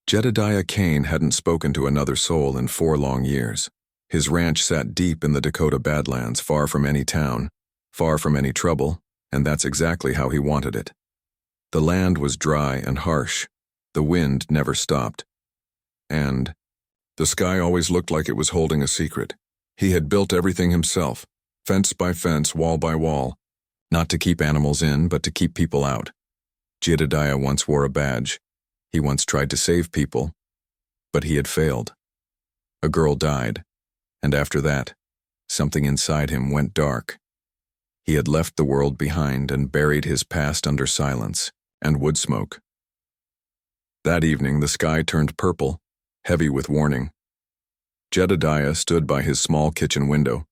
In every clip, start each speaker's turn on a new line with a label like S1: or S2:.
S1: Jedediah Kane hadn't spoken to another soul in 4 long years. His ranch sat deep in the Dakota Badlands, far from any town, far from any trouble, and that's exactly how he wanted it. The land was dry and harsh. The wind never stopped. And the sky always looked like it was holding a secret. He had built everything himself, fence by fence, wall by wall, not to keep animals in, but to keep people out. Jedediah once wore a badge. He once tried to save people, but he had failed. A girl died, and after that, something inside him went dark. He had left the world behind and buried his past under silence and wood smoke. That evening, the sky turned purple, heavy with warning. Jedediah stood by his small kitchen window,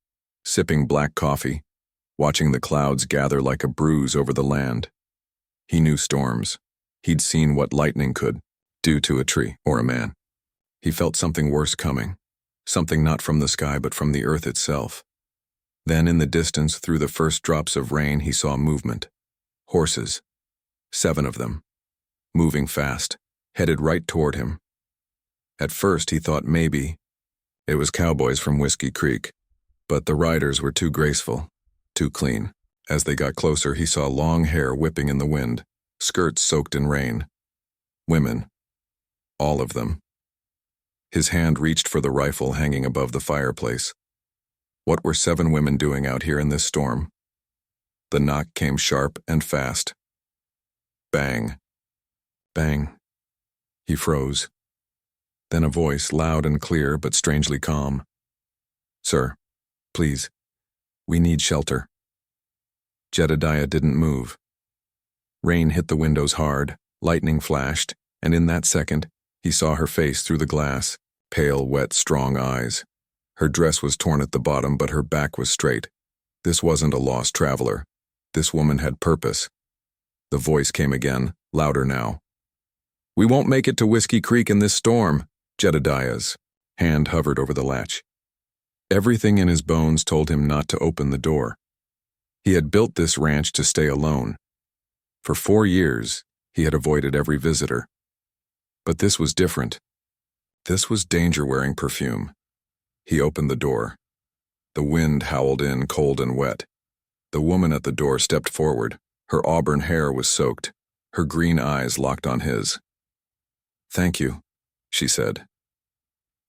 S1: sipping black coffee, watching the clouds gather like a bruise over the land. He knew storms. He'd seen what lightning could do to a tree or a man. He felt something worse coming, something not from the sky but from the earth itself. Then in the distance, through the first drops of rain, he saw movement. Horses, 7 of them, moving fast, headed right toward him. At first he thought maybe it was cowboys from Whiskey Creek, but the riders were too graceful, too clean. As they got closer, he saw long hair whipping in the wind, skirts soaked in rain. Women, all of them. His hand reached for the rifle hanging above the fireplace. What were 7 women doing out here in this storm? The knock came sharp and fast. Bang. Bang. He froze. Then a voice, loud and clear but strangely calm. "Sir, please, we need shelter." Jedediah didn't move. Rain hit the windows hard, lightning flashed, and in that second, he saw her face through the glass, pale, wet, strong eyes. Her dress was torn at the bottom, but her back was straight. This wasn't a lost traveler. This woman had purpose. The voice came again, louder now. "We won't make it to Whiskey Creek in this storm." Jedediah's hand hovered over the latch. Everything in his bones told him not to open the door. He had built this ranch to stay alone. For 4 years, he had avoided every visitor. But this was different. This was danger-wearing perfume. He opened the door. The wind howled in, cold and wet. The woman at the door stepped forward. Her auburn hair was soaked. Her green eyes locked on his. "Thank you," she said.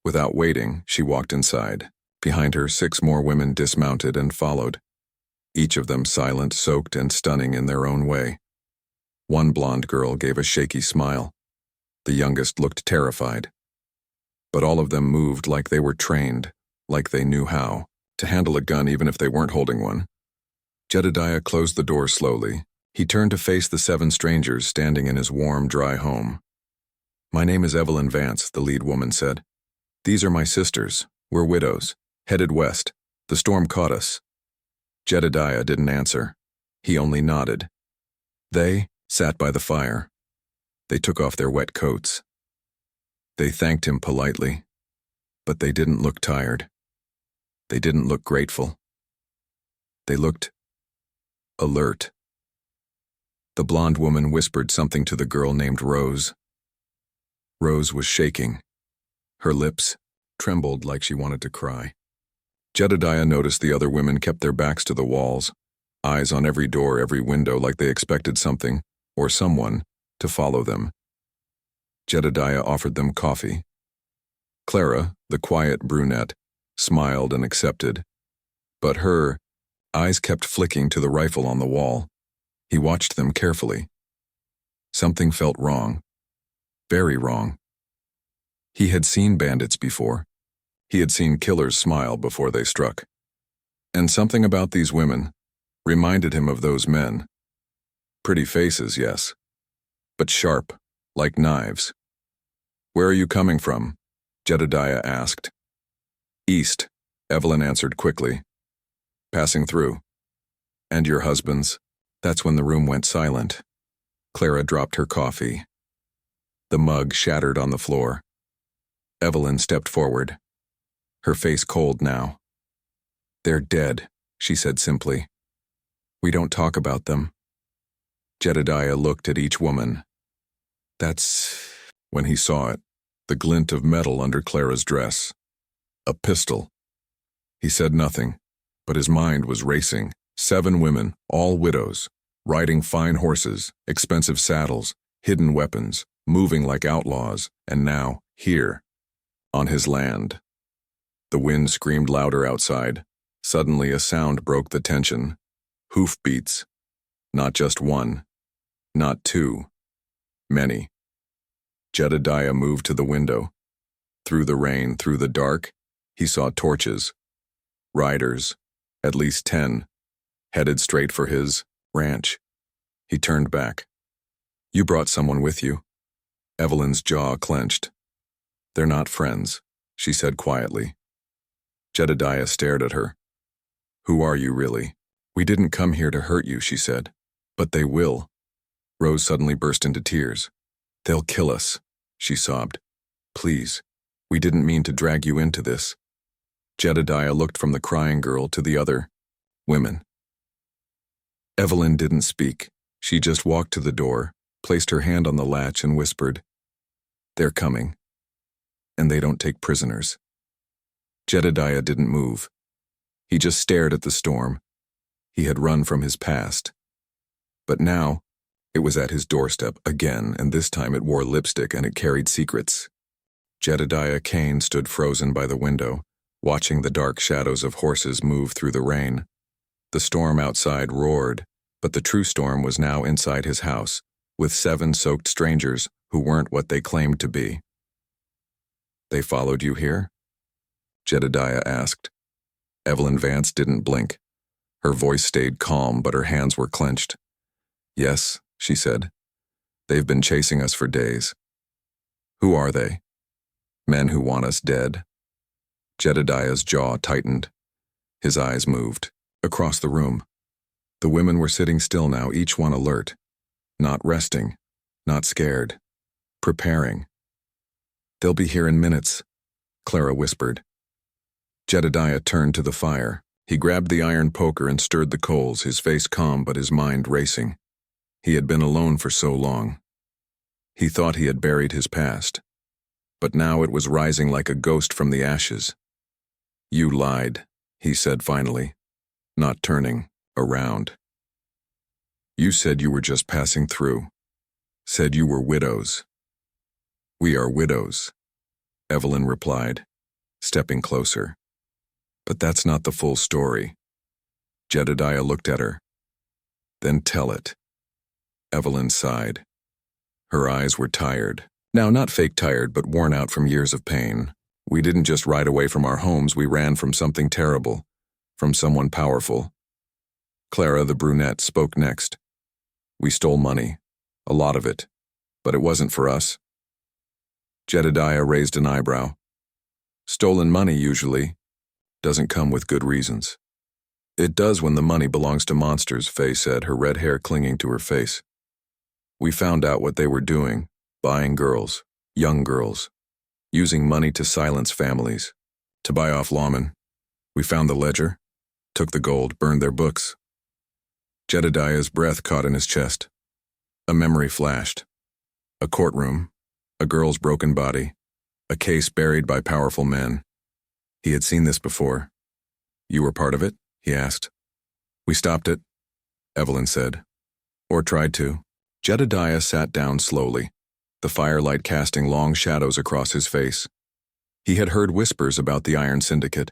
S1: Without waiting, she walked inside. Behind her, 6 more women dismounted and followed, each of them silent, soaked, and stunning in their own way. One blonde girl gave a shaky smile. The youngest looked terrified. But all of them moved like they were trained, like they knew how to handle a gun even if they weren't holding one. Jedediah closed the door slowly. He turned to face the 7 strangers standing in his warm, dry home. "My name is Evelyn Vance," the lead woman said. "These are my sisters. We're widows, headed west. The storm caught us." Jedediah didn't answer. He only nodded. They sat by the fire. They took off their wet coats. They thanked him politely, but they didn't look tired. They didn't look grateful. They looked alert. The blonde woman whispered something to the girl named Rose. Rose was shaking. Her lips trembled like she wanted to cry. Jedediah noticed the other women kept their backs to the walls, eyes on every door, every window, like they expected something, or someone, to follow them. Jedediah offered them coffee. Clara, the quiet brunette, smiled and accepted, but her eyes kept flicking to the rifle on the wall. He watched them carefully. Something felt wrong. Very wrong. He had seen bandits before. He had seen killers smile before they struck. And something about these women reminded him of those men. Pretty faces, yes, but sharp, like knives. "Where are you coming from?" Jedediah asked. "East," Evelyn answered quickly. "Passing through." "And your husband's?" That's when the room went silent. Clara dropped her coffee. The mug shattered on the floor. Evelyn stepped forward, her face cold now. "They're dead," she said simply. "We don't talk about them." Jedediah looked at each woman. That's when he saw it. the glint of metal under Clara's dress. A pistol. He said nothing, but his mind was racing. 7 women, all widows, riding fine horses, expensive saddles, hidden weapons, moving like outlaws, and now, here, on his land. The wind screamed louder outside. Suddenly a sound broke the tension. Hoofbeats. Not just one. Not 2. Many. Jedediah moved to the window. Through the rain, through the dark, he saw torches. Riders, at least 10, headed straight for his ranch. He turned back. "You brought someone with you." Evelyn's jaw clenched. "They're not friends," she said quietly. Jedediah stared at her. "Who are you really?" "We didn't come here to hurt you," she said. "But they will." Rose suddenly burst into tears. "They'll kill us," she sobbed. "Please, we didn't mean to drag you into this." Jedediah looked from the crying girl to the other women. Evelyn didn't speak. She just walked to the door, placed her hand on the latch and whispered, "They're coming. And they don't take prisoners." Jedediah didn't move. He just stared at the storm. He had run from his past. But now, it was at his doorstep again, and this time it wore lipstick and it carried secrets. Jedediah Kane stood frozen by the window, watching the dark shadows of horses move through the rain. The storm outside roared, but the true storm was now inside his house, with 7 soaked strangers who weren't what they claimed to be. "They followed you here?" Jedediah asked. Evelyn Vance didn't blink. Her voice stayed calm, but her hands were clenched. "Yes," she said. "They've been chasing us for days." "Who are they?" "Men who want us dead." Jedediah's jaw tightened. His eyes moved. Across the room. The women were sitting still now, each one alert. Not resting. Not scared. Preparing. "They'll be here in minutes," Clara whispered. Jedediah turned to the fire. He grabbed the iron poker and stirred the coals, his face calm but his mind racing. He had been alone for so long. He thought he had buried his past. But now it was rising like a ghost from the ashes. "You lied," he said finally, not turning around. "You said you were just passing through. Said you were widows." "We are widows," Evelyn replied, stepping closer. "But that's not the full story." Jedediah looked at her. "Then tell it." Evelyn sighed. Her eyes were tired. Now, not fake tired, but worn out from years of pain. "We didn't just ride away from our homes, we ran from something terrible. From someone powerful." Clara, the brunette, spoke next. "We stole money. A lot of it. But it wasn't for us." Jedediah raised an eyebrow. "Stolen money, usually, doesn't come with good reasons." "It does when the money belongs to monsters," Faye said, her red hair clinging to her face. "We found out what they were doing, buying girls, young girls, using money to silence families, to buy off lawmen. We found the ledger, took the gold, burned their books." Jedediah's breath caught in his chest. A memory flashed. A courtroom, a girl's broken body, a case buried by powerful men. He had seen this before. "You were part of it?" he asked. "We stopped it," Evelyn said. "Or tried to." Jedediah sat down slowly, the firelight casting long shadows across his face. He had heard whispers about the Iron Syndicate,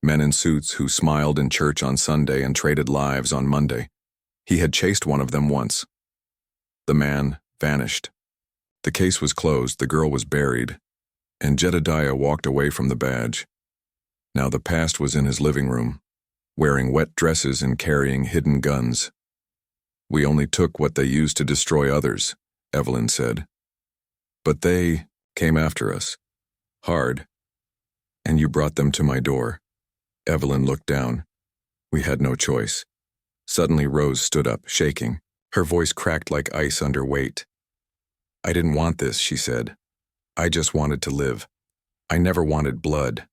S1: men in suits who smiled in church on Sunday and traded lives on Monday. He had chased one of them once. The man vanished. The case was closed, the girl was buried, and Jedediah walked away from the badge. Now the past was in his living room, wearing wet dresses and carrying hidden guns. "We only took what they used to destroy others," Evelyn said. "But they came after us. Hard. And you brought them to my door." Evelyn looked down. "We had no choice." Suddenly Rose stood up, shaking. Her voice cracked like ice under weight. "I didn't want this," she said. "I just wanted to live. I never wanted blood."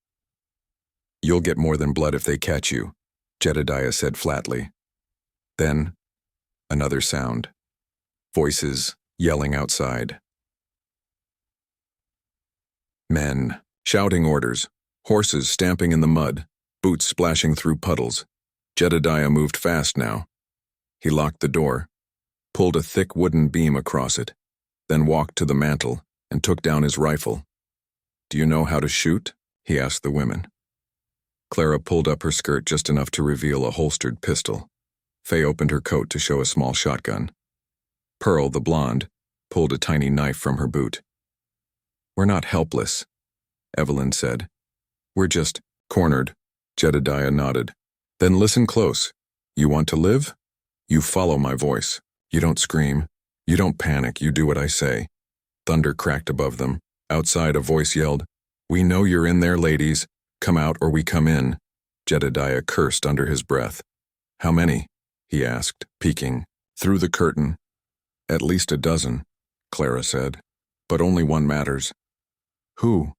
S1: "You'll get more than blood if they catch you," Jedediah said flatly. Then, another sound. Voices yelling outside. Men, shouting orders, horses stamping in the mud, boots splashing through puddles. Jedediah moved fast now. He locked the door, pulled a thick wooden beam across it, then walked to the mantel and took down his rifle. "Do you know how to shoot?" he asked the women. Clara pulled up her skirt just enough to reveal a holstered pistol. Faye opened her coat to show a small shotgun. Pearl, the blonde, pulled a tiny knife from her boot. "We're not helpless," Evelyn said. "We're just cornered." Jedediah nodded. "Then listen close. You want to live? You follow my voice. You don't scream. You don't panic. You do what I say." Thunder cracked above them. Outside, a voice yelled, "We know you're in there, ladies. Come out or we come in." Jedediah cursed under his breath. "How many?" he asked, peeking through the curtain. "At least a dozen," Clara said. "But only one matters." "Who?"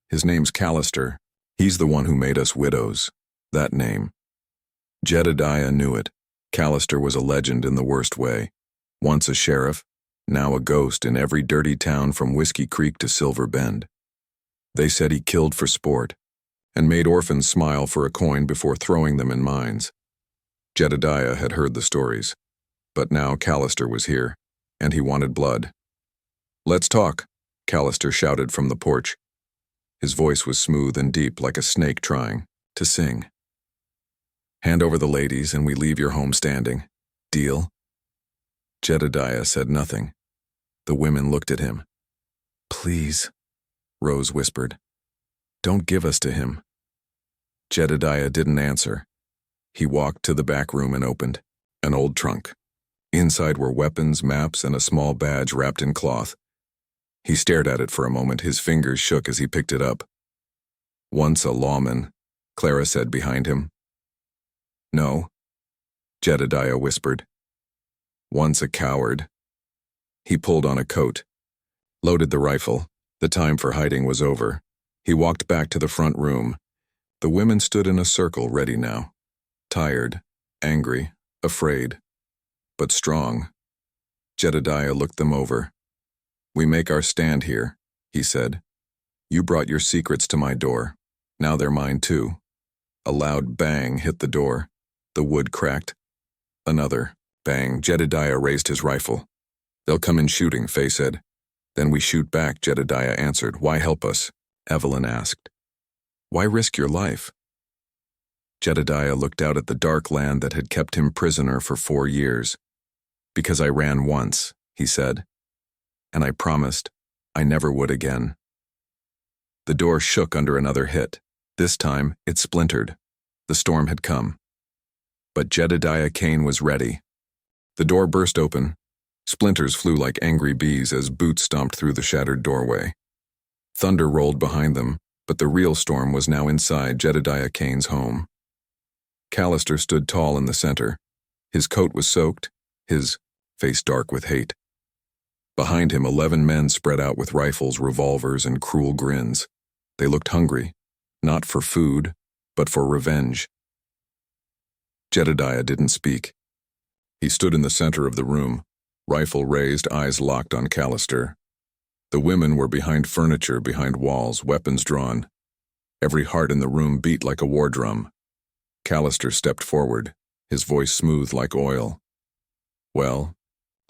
S1: "His name's Callister. He's the one who made us widows." That name. Jedediah knew it. Callister was a legend in the worst way. Once a sheriff, now a ghost in every dirty town from Whiskey Creek to Silver Bend. They said he killed for sport, and made orphans smile for a coin before throwing them in mines. Jedediah had heard the stories, but now Callister was here, and he wanted blood. "Let's talk," Callister shouted from the porch. His voice was smooth and deep like a snake trying to sing. "Hand over the ladies and we leave your home standing. Deal?" Jedediah said nothing. The women looked at him. "Please," Rose whispered. "Don't give us to him." Jedediah didn't answer. He walked to the back room and opened an old trunk. Inside were weapons, maps, and a small badge wrapped in cloth. He stared at it for a moment, his fingers shook as he picked it up. "Once a lawman," Clara said behind him. "No," Jedediah whispered. "Once a coward." He pulled on a coat, loaded the rifle. The time for hiding was over. He walked back to the front room. The women stood in a circle, ready now. Tired, angry, afraid, but strong. Jedediah looked them over. "We make our stand here," he said. "You brought your secrets to my door. Now they're mine too." A loud bang hit the door. The wood cracked. Another bang. Jedediah raised his rifle. "They'll come in shooting," Faye said. "Then we shoot back," Jedediah answered. "Why help us?" Evelyn asked. "Why risk your life?" Jedediah looked out at the dark land that had kept him prisoner for 4 years. "Because I ran once," he said. "And I promised I never would again." The door shook under another hit. This time, it splintered. The storm had come. But Jedediah Kane was ready. The door burst open. Splinters flew like angry bees as boots stomped through the shattered doorway. Thunder rolled behind them, but the real storm was now inside Jedediah Kane's home. Callister stood tall in the center. His coat was soaked, his face dark with hate. Behind him, 11 men spread out with rifles, revolvers, and cruel grins. They looked hungry, not for food, but for revenge. Jedediah didn't speak. He stood in the center of the room, rifle raised, eyes locked on Callister. The women were behind furniture, behind walls, weapons drawn. Every heart in the room beat like a war drum. Callister stepped forward, his voice smooth like oil. "Well,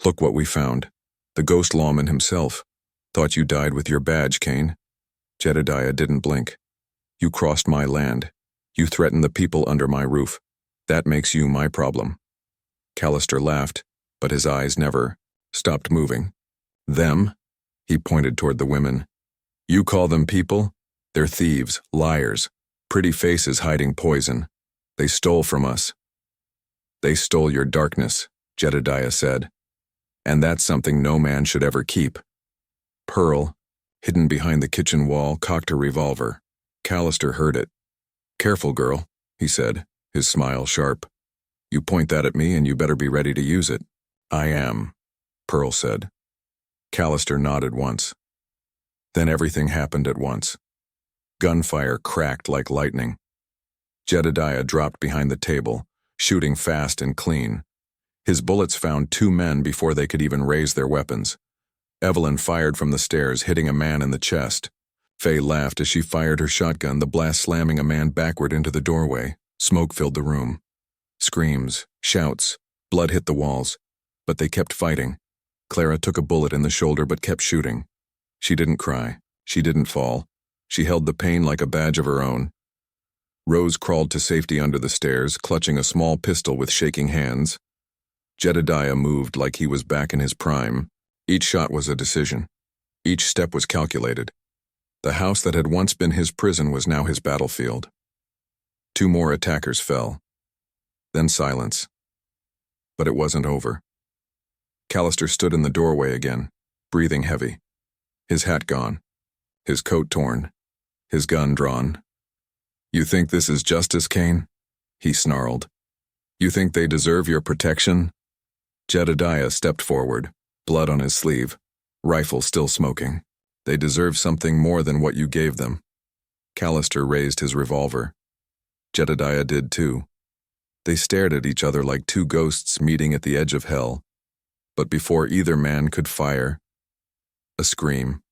S1: look what we found. The ghost lawman himself. Thought you died with your badge, Kane." Jedediah didn't blink. "You crossed my land. You threatened the people under my roof. That makes you my problem." Callister laughed, but his eyes never stopped moving. "Them?" He pointed toward the women. "You call them people? They're thieves, liars, pretty faces hiding poison. They stole from us." "They stole your darkness," Jedediah said. "And that's something no man should ever keep." Pearl, hidden behind the kitchen wall, cocked a revolver. Callister heard it. "Careful, girl," he said, his smile sharp. "You point that at me and you better be ready to use it." "I am," Pearl said. Callister nodded once. Then everything happened at once. Gunfire cracked like lightning. Jedediah dropped behind the table, shooting fast and clean. His bullets found 2 men before they could even raise their weapons. Evelyn fired from the stairs, hitting a man in the chest. Faye laughed as she fired her shotgun, the blast slamming a man backward into the doorway. Smoke filled the room. Screams, shouts, blood hit the walls, but they kept fighting. Clara took a bullet in the shoulder but kept shooting. She didn't cry. She didn't fall. She held the pain like a badge of her own. Rose crawled to safety under the stairs, clutching a small pistol with shaking hands. Jedediah moved like he was back in his prime. Each shot was a decision. Each step was calculated. The house that had once been his prison was now his battlefield. 2 more attackers fell. Then silence. But it wasn't over. Callister stood in the doorway again, breathing heavy. His hat gone. His coat torn. His gun drawn. "You think this is justice, Kane?" he snarled. "You think they deserve your protection?" Jedediah stepped forward, blood on his sleeve, rifle still smoking. "They deserve something more than what you gave them." Callister raised his revolver. Jedediah did too. They stared at each other like 2 ghosts meeting at the edge of hell. But before either man could fire, a scream.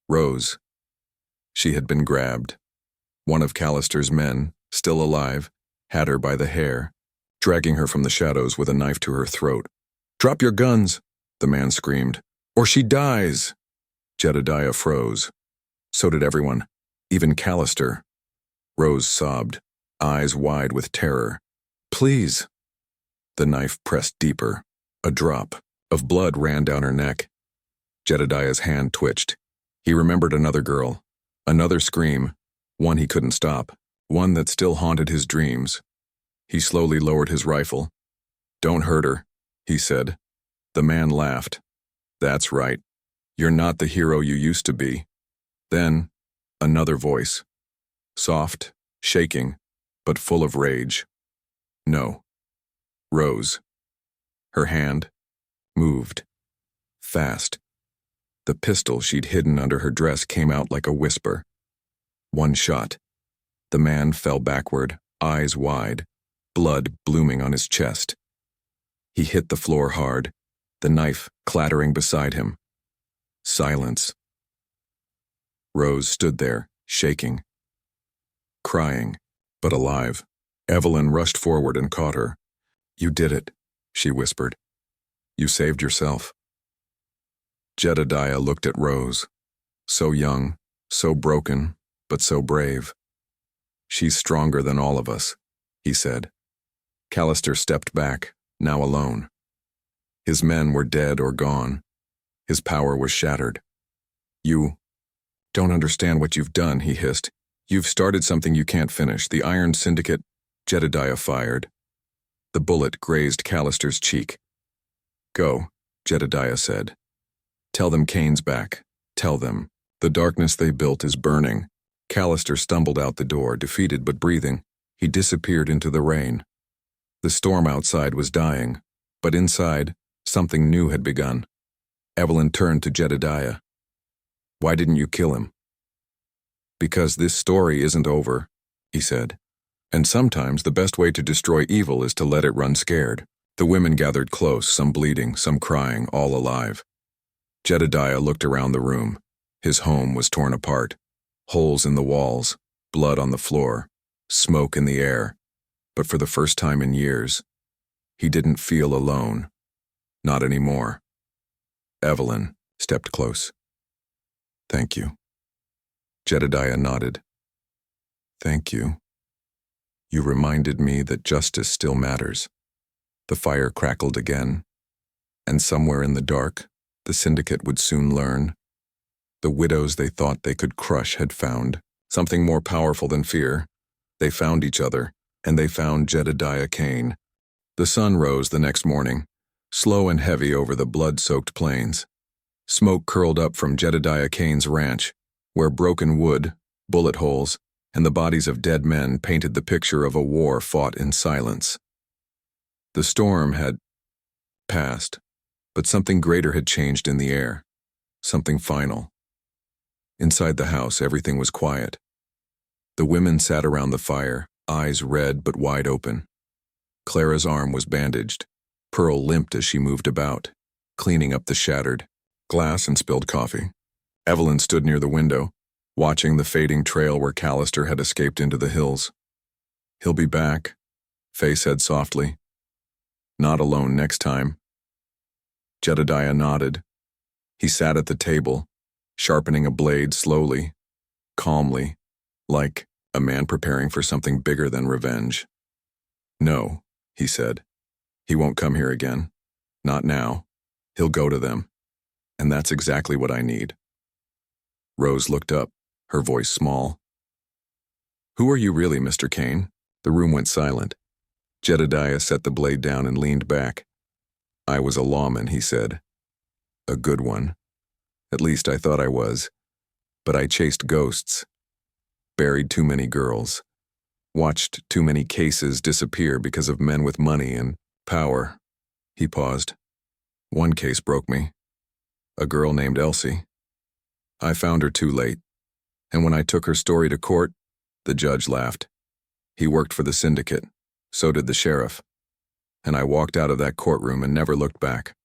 S1: Rose. She had been grabbed. One of Callister's men, still alive, had her by the hair, dragging her from the shadows with a knife to her throat. "Drop your guns," the man screamed, "or she dies." Jedediah froze. So did everyone, even Callister. Rose sobbed, eyes wide with terror. "Please." The knife pressed deeper. A drop of blood ran down her neck. Jedediah's hand twitched. He remembered another girl, another scream, one he couldn't stop, one that still haunted his dreams. He slowly lowered his rifle. "Don't hurt her," he said. The man laughed. "That's right. You're not the hero you used to be." Then, another voice. Soft, shaking, but full of rage. "No." Rose. Her hand moved. Fast. The pistol she'd hidden under her dress came out like a whisper. One shot. The man fell backward, eyes wide, blood blooming on his chest. He hit the floor hard, the knife clattering beside him. Silence. Rose stood there, shaking, crying, but alive. Evelyn rushed forward and caught her. "You did it," she whispered. "You saved yourself." Jedediah looked at Rose. So young, so broken, but so brave. "She's stronger than all of us," he said. Callister stepped back, now alone. His men were dead or gone. His power was shattered. "You don't understand what you've done," he hissed. "You've started something you can't finish. The Iron Syndicate." Jedediah fired. The bullet grazed Callister's cheek. "Go," Jedediah said. "Tell them Kane's back. Tell them. The darkness they built is burning." Callister stumbled out the door, defeated but breathing. He disappeared into the rain. The storm outside was dying, but inside, something new had begun. Evelyn turned to Jedediah. "Why didn't you kill him?" "Because this story isn't over," he said. "And sometimes the best way to destroy evil is to let it run scared." The women gathered close, some bleeding, some crying, all alive. Jedediah looked around the room. His home was torn apart. Holes in the walls, blood on the floor, smoke in the air. But for the first time in years, he didn't feel alone. Not anymore. Evelyn stepped close. "Thank you." Jedediah nodded. "Thank you. You reminded me that justice still matters." The fire crackled again, and somewhere in the dark, the syndicate would soon learn. The widows they thought they could crush had found something more powerful than fear. They found each other, and they found Jedediah Kane. The sun rose the next morning, slow and heavy over the blood-soaked plains. Smoke curled up from Jedediah Kane's ranch, where broken wood, bullet holes, and the bodies of dead men painted the picture of a war fought in silence. The storm had passed, but something greater had changed in the air, something final. Inside the house, everything was quiet. The women sat around the fire, eyes red but wide open. Clara's arm was bandaged. Pearl limped as she moved about, cleaning up the shattered glass and spilled coffee. Evelyn stood near the window, watching the fading trail where Callister had escaped into the hills. "He'll be back," Faye said softly. "Not alone next time." Jedediah nodded. He sat at the table, sharpening a blade slowly, calmly, like a man preparing for something bigger than revenge. "No," he said. "He won't come here again. Not now. He'll go to them. And that's exactly what I need." Rose looked up, her voice small. "Who are you really, Mr. Kane?" The room went silent. Jedediah set the blade down and leaned back. "I was a lawman," he said. "A good one. At least I thought I was. But I chased ghosts. Buried too many girls. Watched too many cases disappear because of men with money and power." He paused. "One case broke me. A girl named Elsie. I found her too late. And when I took her story to court, the judge laughed. He worked for the syndicate. So did the sheriff. And I walked out of that courtroom and never looked back."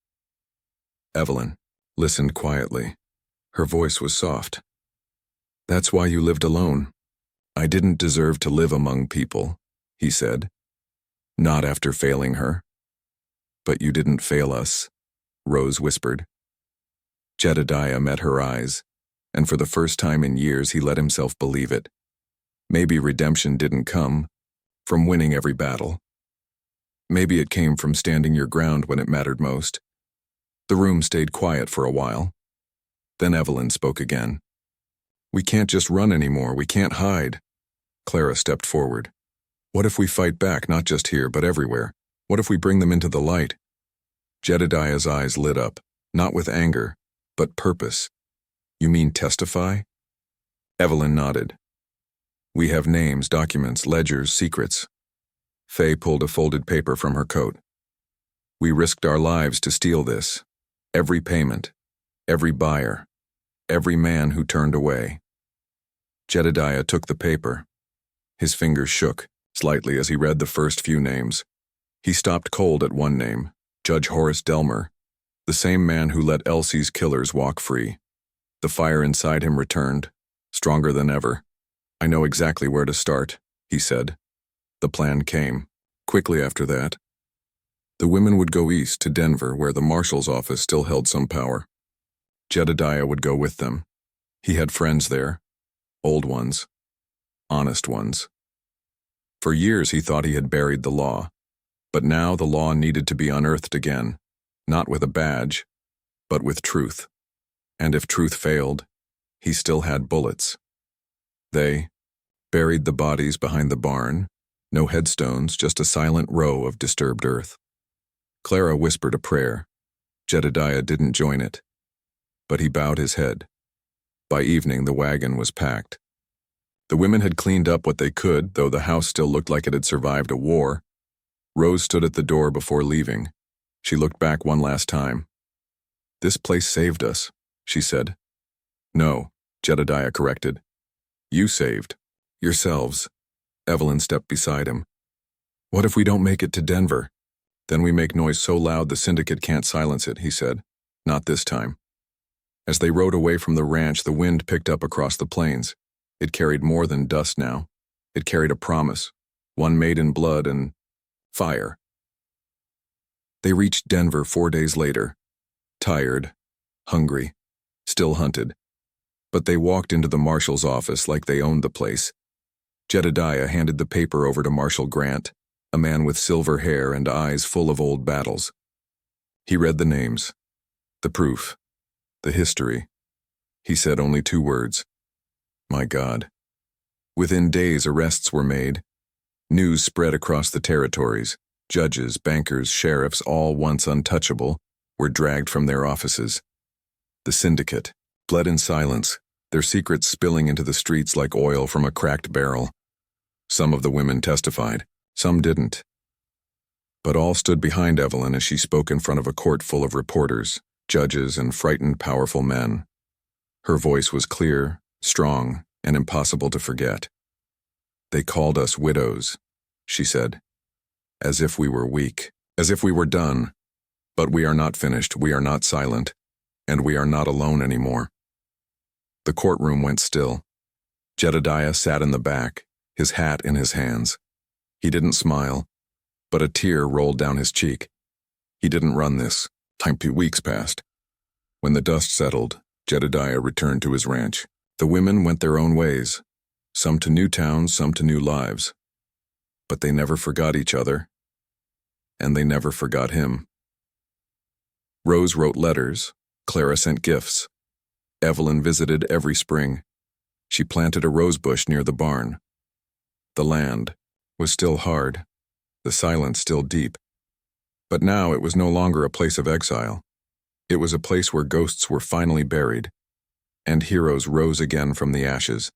S1: Evelyn listened quietly. Her voice was soft. "That's why you lived alone. I didn't deserve to live among people," he said. "Not after failing her." "But you didn't fail us," Rose whispered. Jedediah met her eyes, and for the first time in years he let himself believe it. Maybe redemption didn't come from winning every battle. Maybe it came from standing your ground when it mattered most. The room stayed quiet for a while. Then Evelyn spoke again. "We can't just run anymore. We can't hide." Clara stepped forward. "What if we fight back, not just here, but everywhere? What if we bring them into the light?" Jedediah's eyes lit up, not with anger, but purpose. "You mean testify?" Evelyn nodded. "We have names, documents, ledgers, secrets." Faye pulled a folded paper from her coat. "We risked our lives to steal this. Every payment, every buyer, every man who turned away." Jedediah took the paper. His fingers shook slightly as he read the first few names. He stopped cold at one name, Judge Horace Delmer, the same man who let Elsie's killers walk free. The fire inside him returned, stronger than ever. "I know exactly where to start," he said. The plan came. Quickly after that, the women would go east to Denver, where the marshal's office still held some power. Jedediah would go with them. He had friends there, old ones, honest ones. For years he thought he had buried the law, but now the law needed to be unearthed again, not with a badge, but with truth. And if truth failed, he still had bullets. They buried the bodies behind the barn, no headstones, just a silent row of disturbed earth. Clara whispered a prayer. Jedediah didn't join it, but he bowed his head. By evening, the wagon was packed. The women had cleaned up what they could, though the house still looked like it had survived a war. Rose stood at the door before leaving. She looked back one last time. "This place saved us," she said. "No," Jedediah corrected. "You saved. Yourselves." Evelyn stepped beside him. "What if we don't make it to Denver?" "Then we make noise so loud the syndicate can't silence it," he said. "Not this time." As they rode away from the ranch, the wind picked up across the plains. It carried more than dust now. It carried a promise, one made in blood and fire. They reached Denver 4 days later, tired, hungry, still hunted. But they walked into the marshal's office like they owned the place. Jedediah handed the paper over to Marshal Grant, a man with silver hair and eyes full of old battles. He read the names, the proof, the history. He said only 2 words. "My God." Within days, arrests were made. News spread across the territories. Judges, bankers, sheriffs, all once untouchable, were dragged from their offices. The syndicate fled in silence, their secrets spilling into the streets like oil from a cracked barrel. Some of the women testified, some didn't. But all stood behind Evelyn as she spoke in front of a court full of reporters, judges, and frightened, powerful men. Her voice was clear, strong, and impossible to forget. "They called us widows," she said, "as if we were weak, as if we were done. But we are not finished, we are not silent, and we are not alone anymore." The courtroom went still. Jedediah sat in the back, his hat in his hands. He didn't smile, but a tear rolled down his cheek. He didn't run this time. 2 weeks passed. When the dust settled, Jedediah returned to his ranch. The women went their own ways, some to new towns, some to new lives. But they never forgot each other, and they never forgot him. Rose wrote letters, Clara sent gifts. Evelyn visited every spring. She planted a rose bush near the barn. The land was still hard, the silence still deep. But now it was no longer a place of exile. It was a place where ghosts were finally buried, and heroes rose again from the ashes.